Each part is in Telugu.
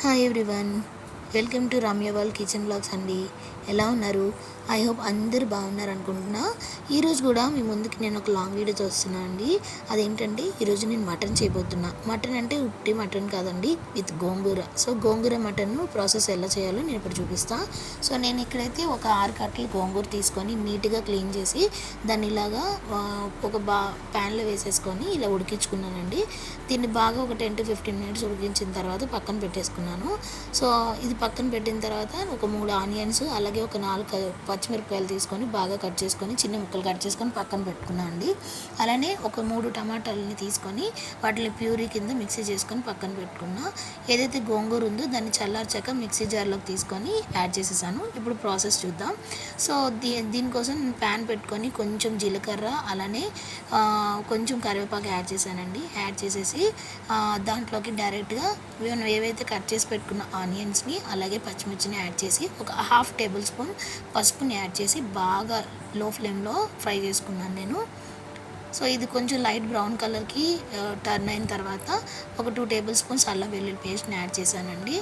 Hi everyone, welcome to Ramya world kitchen blogs అండి. ఎలా ఉన్నారు? ఐ హోప్ అందరూ బాగున్నారు అనుకుంటున్నా. ఈరోజు కూడా మీ ముందుకి నేను ఒక లాంగ్ వీడియోతో వస్తున్నాను అండి. అదేంటంటే ఈరోజు నేను మటన్ చేయబోతున్నా. మటన్ అంటే ఉట్టి మటన్ కాదండి, with gongura. So gongura mutton process ఎలా చేయాలో నేను ఇప్పుడు చూపిస్తాను. సో నేను ఇక్కడైతే ఒక 6 కట్టలు గోంగూర తీసుకొని నీట్గా క్లీన్ చేసి దాన్ని ఇలాగా ఒక ప్యాన్లో వేసేసుకొని ఇలా ఉడికించుకున్నానండి. దీన్ని బాగా ఒక 10 to 15 మినిట్స్ ఉడికించిన తర్వాత పక్కన పెట్టేసుకున్నాను. సో ఇది పక్కన పెట్టిన తర్వాత ఒక 3 ఆనియన్స్ అలాగే ఒక 4 పచ్చిమిరపకాయలు తీసుకొని బాగా కట్ చేసుకొని చిన్న ముక్కలు కట్ చేసుకొని పక్కన పెట్టుకున్నాను అండి. అలానే ఒక 3 టమాటాలని తీసుకొని వాటిని ప్యూరీ కింద మిక్సీ చేసుకొని పక్కన పెట్టుకున్నా. ఏదైతే గోంగూర ఉందో దాన్ని చల్లార్చాక మిక్సీ జార్లోకి తీసుకొని యాడ్ చేసేసాను. ఇప్పుడు ప్రాసెస్ చూద్దాం. సో దీనికోసం ప్యాన్ పెట్టుకొని కొంచెం జీలకర్ర అలానే కొంచెం కరివేపాకు యాడ్ చేశానండి. యాడ్ చేసేసి దాంట్లోకి డైరెక్ట్గా మనం ఏవైతే కట్ చేసి పెట్టుకున్న ఆనియన్స్ని అలాగే పచ్చిమిర్చిని యాడ్ చేసి ఒక 1/2 టేబుల్ స్పూన్ పసుపుని యాడ్ చేసి బాగా లో ఫ్లేమ్లో ఫ్రై చేసుకున్నాను నేను. సో ఇది కొంచెం లైట్ బ్రౌన్ కలర్కి టర్న్ అయిన తర్వాత ఒక 2 టేబుల్ స్పూన్స్ అల్లం వెల్లుల్లి పేస్ట్ని యాడ్ చేశానండి.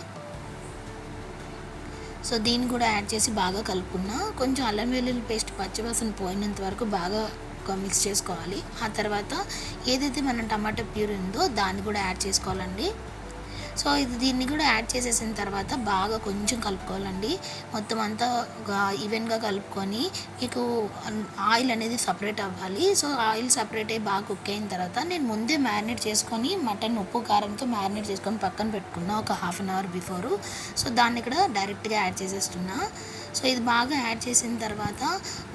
సో దీన్ని కూడా యాడ్ చేసి బాగా కలుపుకున్నా. కొంచెం అల్లం వెల్లుల్లి పేస్ట్ పచ్చివాసన పోయినంత వరకు బాగా మిక్స్ చేసుకోవాలి. ఆ తర్వాత ఏదైతే మనం టమాటా ప్యూరీ ఉందో దాన్ని కూడా యాడ్ చేసుకోవాలండి. సో దీన్ని కూడా యాడ్ చేసేసిన తర్వాత బాగా కొంచెం కలుపుకోవాలండి. మొత్తం అంతా ఈవెన్గా కలుపుకొని మీకు ఆయిల్ అనేది సపరేట్ అవ్వాలి. సో ఆయిల్ సపరేట్ అయ్యి బాగా కుక్ అయిన తర్వాత నేను ముందే మ్యారినేట్ చేసుకొని మటన్ ఉప్పు కారంతో మ్యారినేట్ చేసుకొని పక్కన పెట్టుకున్నా ఒక 1/2 అవర్ బిఫోరు. సో దాన్ని ఇక్కడ డైరెక్ట్గా యాడ్ చేసేస్తున్నా. సో ఇది బాగా యాడ్ చేసిన తర్వాత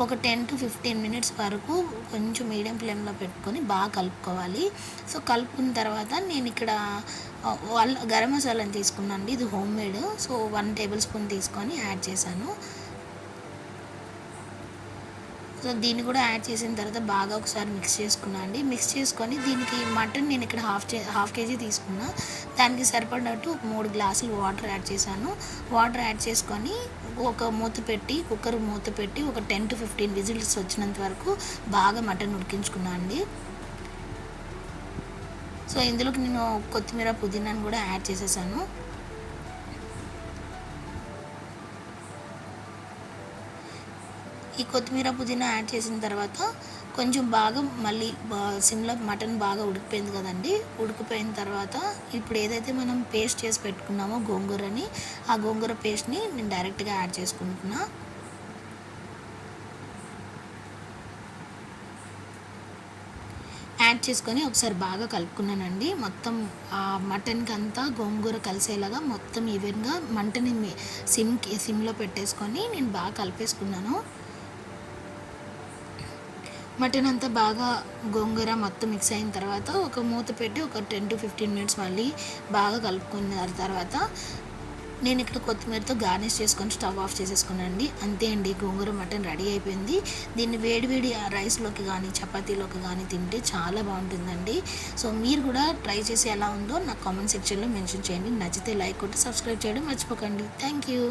ఒక 10 to 15 మినిట్స్ వరకు కొంచెం మీడియం ఫ్లేమ్లో పెట్టుకొని బాగా కలుపుకోవాలి. సో కలుపుకున్న తర్వాత నేను ఇక్కడ గరం మసాలాని తీసుకున్నాను అండి. ఇది home made. So 1 table spoon తీసుకొని యాడ్ చేశాను. సో దీన్ని కూడా యాడ్ చేసిన తర్వాత బాగా ఒకసారి మిక్స్ చేసుకున్నాను అండి. మిక్స్ చేసుకొని దీనికి మటన్ నేను ఇక్కడ హాఫ్ కేజీ తీసుకున్నా. దానికి సరిపడినట్టు 3 గ్లాసులు వాటర్ యాడ్ చేశాను. వాటర్ యాడ్ చేసుకొని ఒక మూత పెట్టి కుక్కర్ మూత పెట్టి ఒక 10 to 15 విజిల్స్ వచ్చినంత వరకు బాగా మటన్ ఉడికించుకున్నాను అండి. సో ఇందులోకి నేను కొత్తిమీర పుదీనాను కూడా యాడ్ చేసేసాను. ఈ కొత్తిమీర పుదీనా యాడ్ చేసిన తర్వాత కొంచెం బాగా మళ్ళీ సిమ్లో మటన్ బాగా ఉడికిపోయింది కదండి. ఉడికిపోయిన తర్వాత ఇప్పుడు ఏదైతే మనం పేస్ట్ చేసి పెట్టుకున్నామో గోంగూరని, ఆ గోంగూర పేస్ట్ని నేను డైరెక్ట్గా యాడ్ చేసుకుంటున్నా. యాడ్ చేసుకొని ఒకసారి బాగా కలుపుకున్నానండి. మొత్తం మటన్కి అంతా గోంగూర కలిసేలాగా మొత్తం ఈవెన్గా మంటని సిమ్లో పెట్టేసుకొని నేను బాగా కలిపేసుకున్నాను. మటన్ అంతా బాగా గోంగూర మొత్తం మిక్స్ అయిన తర్వాత ఒక మూత పెట్టి ఒక 10 to 15 మినిట్స్ మళ్ళీ బాగా కలుపుకున్న తర్వాత నేను ఇక్కడ కొత్తిమీరతో గార్నిష్ చేసుకొని స్టవ్ ఆఫ్ చేసేసుకున్నానండి. అంతే అండి, గోంగూర మటన్ రెడీ అయిపోయింది. దీన్ని వేడివేడి రైస్లోకి కానీ చపాతీలోకి కానీ తింటే చాలా బాగుంటుందండి. సో మీరు కూడా ట్రై చేసి ఎలా ఉందో నాకు కామెంట్ సెక్షన్లో మెన్షన్ చేయండి. నచ్చితే లైక్ కొట్టి సబ్స్క్రైబ్ చేయడం మర్చిపోకండి. Thank you.